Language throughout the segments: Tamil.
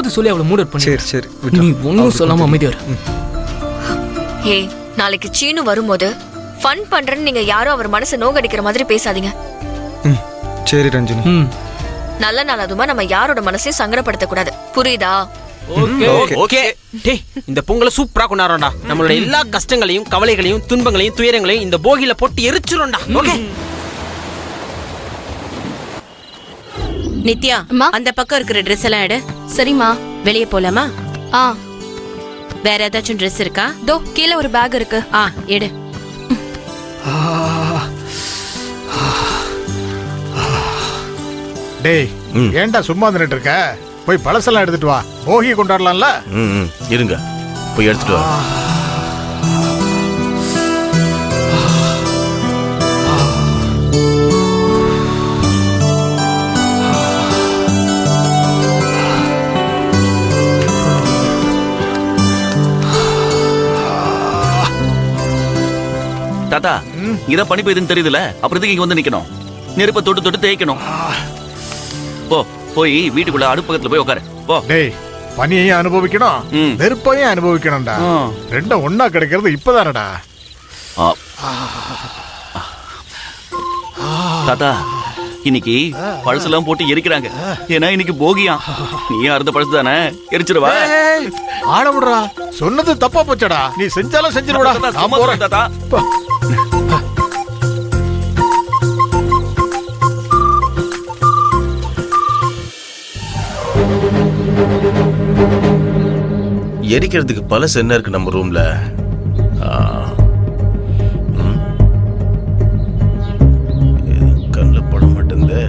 எப்படியாவது சொல்லி அவளை மூட் பண்ணி. சரி சரி, நீ ஒன்னும் சொல்லாம அமைதியா இரு. ஹே, நாளைக்கு சீனு வரும்போது ஃபன் பண்றேன்னு நீங்க யாரும் அவர் மனசை நோகடிக்கிற மாதிரி பேசாதீங்க. சரி ரஞ்சினி. நல்ல நாள் அதுமா நம்ம யாரோட மனசையும் சங்கடப்படுத்த கூடாது, புரியுதா? ஓகே. டேய், இந்த பொங்கலை சூப்பரா கொண்டாடுறோம்டா. நம்மளோட எல்லா கஷ்டங்களையும் கவலைகளையும் துன்பங்களையும் துயரங்களையும் இந்த போகில போட்டு எரிச்சிரோம்டா. ஓகே நித்யா, அந்த பக்கம் இருக்கிற ட்ரெஸ் எல்லாம் எடு. சரிம்மா. வெளியே போலாமா? வேற ஏதாச்சும் ட்ரெஸ் இருக்கா? தோ கீழே ஒரு பேக் இருக்கு. எடு. டேய், ஏன்டா சும்மா நின்னுட்டு இருக்க? போய் பழசெல்லாம் எடுத்துட்டு வா, போகி கொண்டாடலாம்ல. இருங்க, போய் எடுத்துட்டு வா. தாத்தா, இதான் பனி பெய்யுதுன்னு தெரியுதுல, அப்புறம் இங்க வந்து நிக்கணும். நெருப்பை தொட்டு தொட்டு தேய்க்கணும். போ, போய் வீட்டுக்குள்ள அடுப்பு பக்கத்துல போய் உட்காரு. போ. டேய், பனியையும் அனுபவிக்கணும், நெருப்பையும் அனுபவிக்கணும்டா. ரெண்டும் ஒன்னா கிடைக்கிறது இப்பதானடா. தாத்தா, இன்னைக்கு பழசெல்லாம் போட்டு எரிக்கிறாங்க. ஏன்னா இன்னைக்கு போகியா. நீ அறுத்த பழசு தானே, எரிச்சிருவா. ஆட விடுறா, சொன்னது தப்பா போச்சடா. நீ செஞ்சாலும் செஞ்சிருவடா. நான் போறேன் தாத்தா. எரிக்கிறதுக்கு பழசு என்ன இருக்கு நம்ம ரூம்ல? கண்ணில் பட மாட்டேங்குது.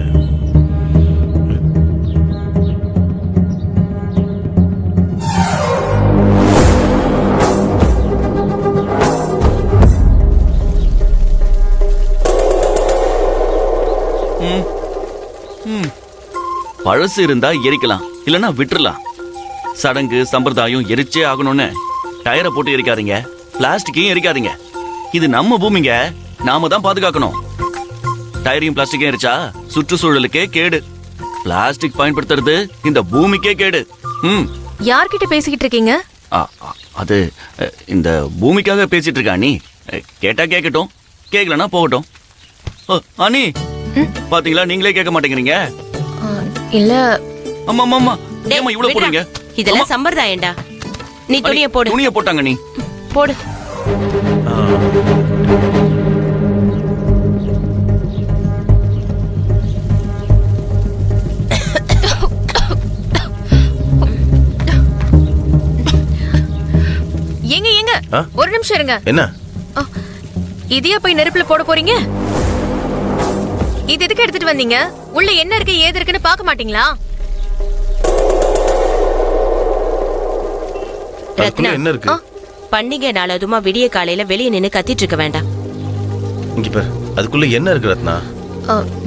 பழசு இருந்தா எரிக்கலாம், இல்லன்னா விட்டுறலாம். சடங்கு சம்பிரதாயம் எரிச்சே ஆகணும்னு டயரை போட்டு எரிக்காதீங்க, பிளாஸ்டிக்கையும் எரிக்காதீங்க. இது நம்ம பூமிங்க, நாம தான் பாதுகாக்கணும். டயரையும் பிளாஸ்டிக்கையும் எரிச்சா சுற்றுச்சூழலுக்கே கேடு. பிளாஸ்டிக் பயன்படுத்துறது இந்த பூமிக்கே கேடு. யார்கிட்ட பேசிக்கிட்டு இருக்கீங்க? அது இந்த பூமிக்காக பேசிட்டு இருக்கா. நீ கேட்டா கேட்கட்டும், கேட்கலன்னா போகட்டும். அனி, பாத்தீங்களா, நீங்களே கேட்க மாட்டேங்கிறீங்க. இல்ல. ஆமா ஆமா ஆமா, ஏமா இவ்வளவு போடுறீங்க? இதெல்லாம் சம்பிரதாயம்டா. நீ துணியை போடு. துணியை போட்டாங்க, நீ போடு. எங்க எங்க ஒரு நிமிஷம் இருங்க. என்ன? இதையா போய் நெருப்புல போட போறீங்க? இது எதுக்கு எடுத்துட்டு வந்தீங்க? உள்ள என்ன இருக்கு ஏது இருக்குன்னு பார்க்க மாட்டீங்களா? ரத்னா, என்ன இருக்கு? பண்டிகை நாள் அதுமா விடிய காலையில வெளியே நின்னு கத்திட்டு இருக்க வேண்டாம். இங்க பாரு, அதுக்குள்ள என்ன இருக்கு ரத்னா?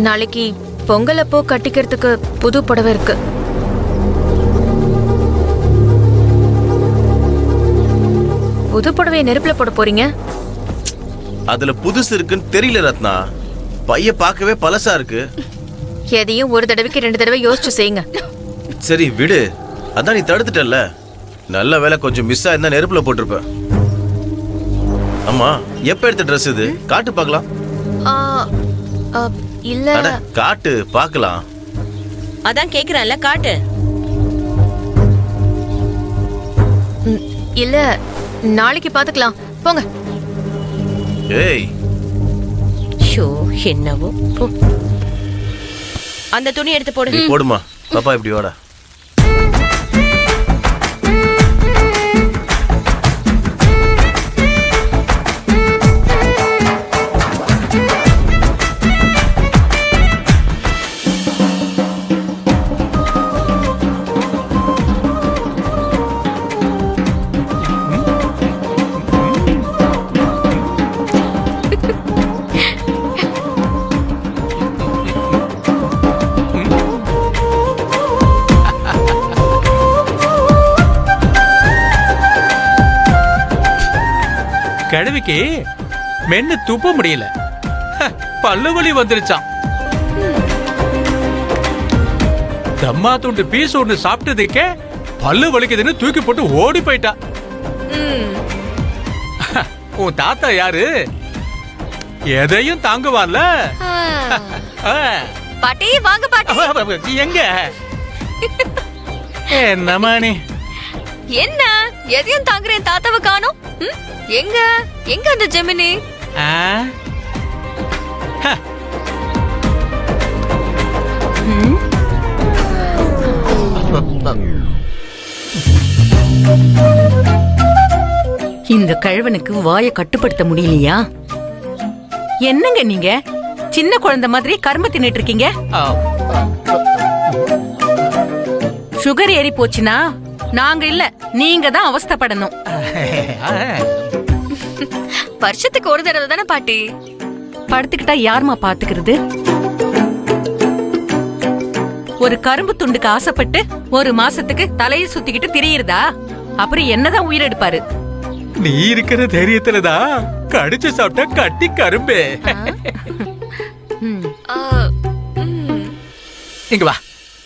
நாளைக்கு பொங்கல் அப்போ கட்டிக்கிறதுக்கு புது புடவை இருக்கு. புது புடவையை நெருப்புல போட போறீங்க? அதுல புதுசு இருக்குன்னு தெரியல ரத்னா. பைய பார்க்கவே பழசா இருக்கு. எதையும் ஒரு தடவைக்கு 2 தடவை யோசிச்சு செய்யுங்க. சரி விடு, அதான் நீ தடுத்துட்டல்ல. நல்ல வேலை, கொஞ்சம் மிஸ் ஆயிருந்தா நெருப்புல போட்டிருப்ப. அம்மா, எப்ப எடுத்த ட்ரெஸ் இது? காட்டு பார்க்கலாம். இல்ல, காட்டு பார்க்கலாம். அதான் கேக்குறேன்ல, காட்டு. இல்ல, நாளைக்கு பாத்துக்கலாம், போங்க. ஏய், ஷோ, என்னவோ. அந்த துணி எடுத்து போடு. போடுமா பாப்பா, இப்படி வாடா. கிழவிக்கு மென்னு துப்ப முடியல, பல்லு வலி வந்துருச்சான். தம்மா துண்டு பீஸ் ஒண்ணு சாப்பிட்டதுக்கே பல்லு வலிக்குதுன்னு தூக்கி போட்டு ஓடி போயிட்டா. ம், உன் தாத்தா யாரு? எதையும் தாங்குவான்ல. ஆ. ஆ. பாட்டி வாங்க பாட்டி. எங்க என்னம்மா நீ? என்ன எதையும் தாங்குறேன் தாத்தாவை காணோம். ம், எங்க எங்க அந்த ஜெமினி? ஆ? ஹ. இந்த கழுவனுக்கு வாயை கட்டுப்படுத்த முடியலையா? என்னங்க நீங்க சின்ன குழந்தை மாதிரி கரும்பு தின்னுட்டு இருக்கீங்க? ஆ. சுகர் ஏறி போச்சுன்னா நாங்க இல்ல, நீங்க தான் அவஸ்தைப்படணும். வருஷத்துக்கு ஒரு தடவை தானே பாட்டி. படுத்துக்கிட்டா யாருமா பாத்துக்கிறது? ஒரு கரும்பு துண்டுக்கு ஆசைப்பட்டு ஒரு மாசத்துக்கு தலையை சுத்திக்கிட்டு திரியுறதா? அப்புறம் என்னதான் உயிரெடுப்பாரு? நீ இருக்கிற தைரியத்துலதான் கடிச்சு சாப்பிட்ட கட்டி கரும்பே. ம். ஆ, ம். இங்க வா,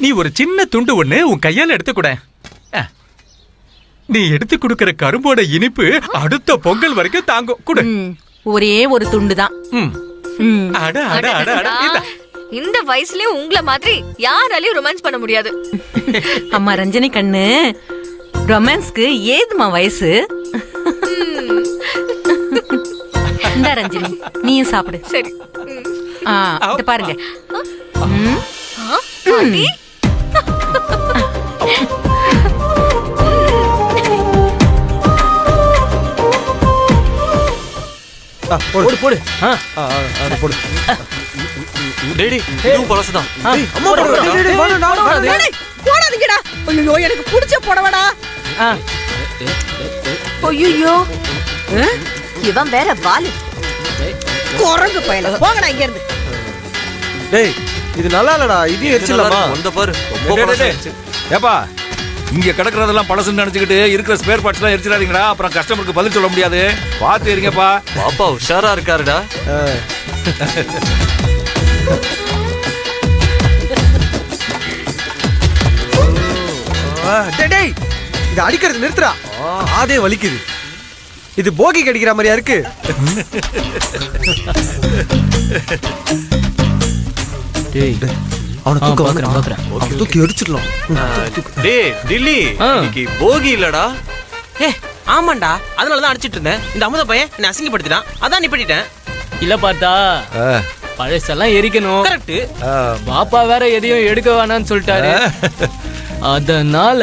நீ ஒரு சின்ன துண்டு ஒண்ணு உன் கையால எடுத்து கூட. நீ எடுத்து கொடுக்கிற கரும்போட இனிப்பு அடுத்த பொங்கல் வரைக்கும் தாங்கும். குடு. ம். ஒரே ஒரு துண்டு தான். ம். அட அட அட அட. இந்தா. இந்த வயசுலயும் உங்கள மாதிரி யாராலையும் ரொமான்ஸ் பண்ண முடியாது. அம்மா ரஞ்சனி கண்ணு, ரொமான்ஸ்க்கு ஏதுமா வயசு? இந்த ரஞ்சனி நீயும் சாப்பிடு. சரி. ம். இத பாருங்க. ஆ, பாட்டி. போடு போடு போடு. டேடி இதுவும் பழசுதான். போடாதீங்கடா. ஐயோ எனக்கு பிடிச்ச புடவடா. ஐயோ இவன் வேற வாலு. குரங்கு பயல போங்கடா இங்க இருந்து. டேய் இது நல்லா இல்லடா, இதையும் எரிச்சிடலாமா? வந்த பாரு ஏப்பா இங்க கிடக்குறதெல்லாம் பழசுன்னு நினைச்சுக்கிட்டு இருக்கிற ஸ்பேர் பார்ட்ஸ் எல்லாம் எரிச்சிடாதீங்கடா, அப்புறம் கஸ்டமருக்கு பதில் சொல்ல முடியாது. பார்த்து எரிங்கப்பா. பாப்பா உஷாரா இருக்காருடா. டேய் இது அடிக்கிறது நிறுத்துறா. அதே வலிக்குது. இது போகிக்கு அடிக்கிற மாதிரியா இருக்கு. அவனை தூக்கி எரிச்சிடலாம். டேய் டில்லி இன்னைக்கு போகி இல்லடா. ஆமாண்டா, அதனாலதான் அடிச்சிட்டு இருந்தேன். இந்த அமுத பையன் என்ன அசிங்கப்படுத்திட்டான், அதான் நிப்பட்டிட்டேன். இல்ல பார்த்தா பழசெல்லாம் எரிக்கணும். கரெக்ட். பாப்பா வேற எதையும் எடுக்க வேணாம்னு சொல்லிட்டாரு. அதனால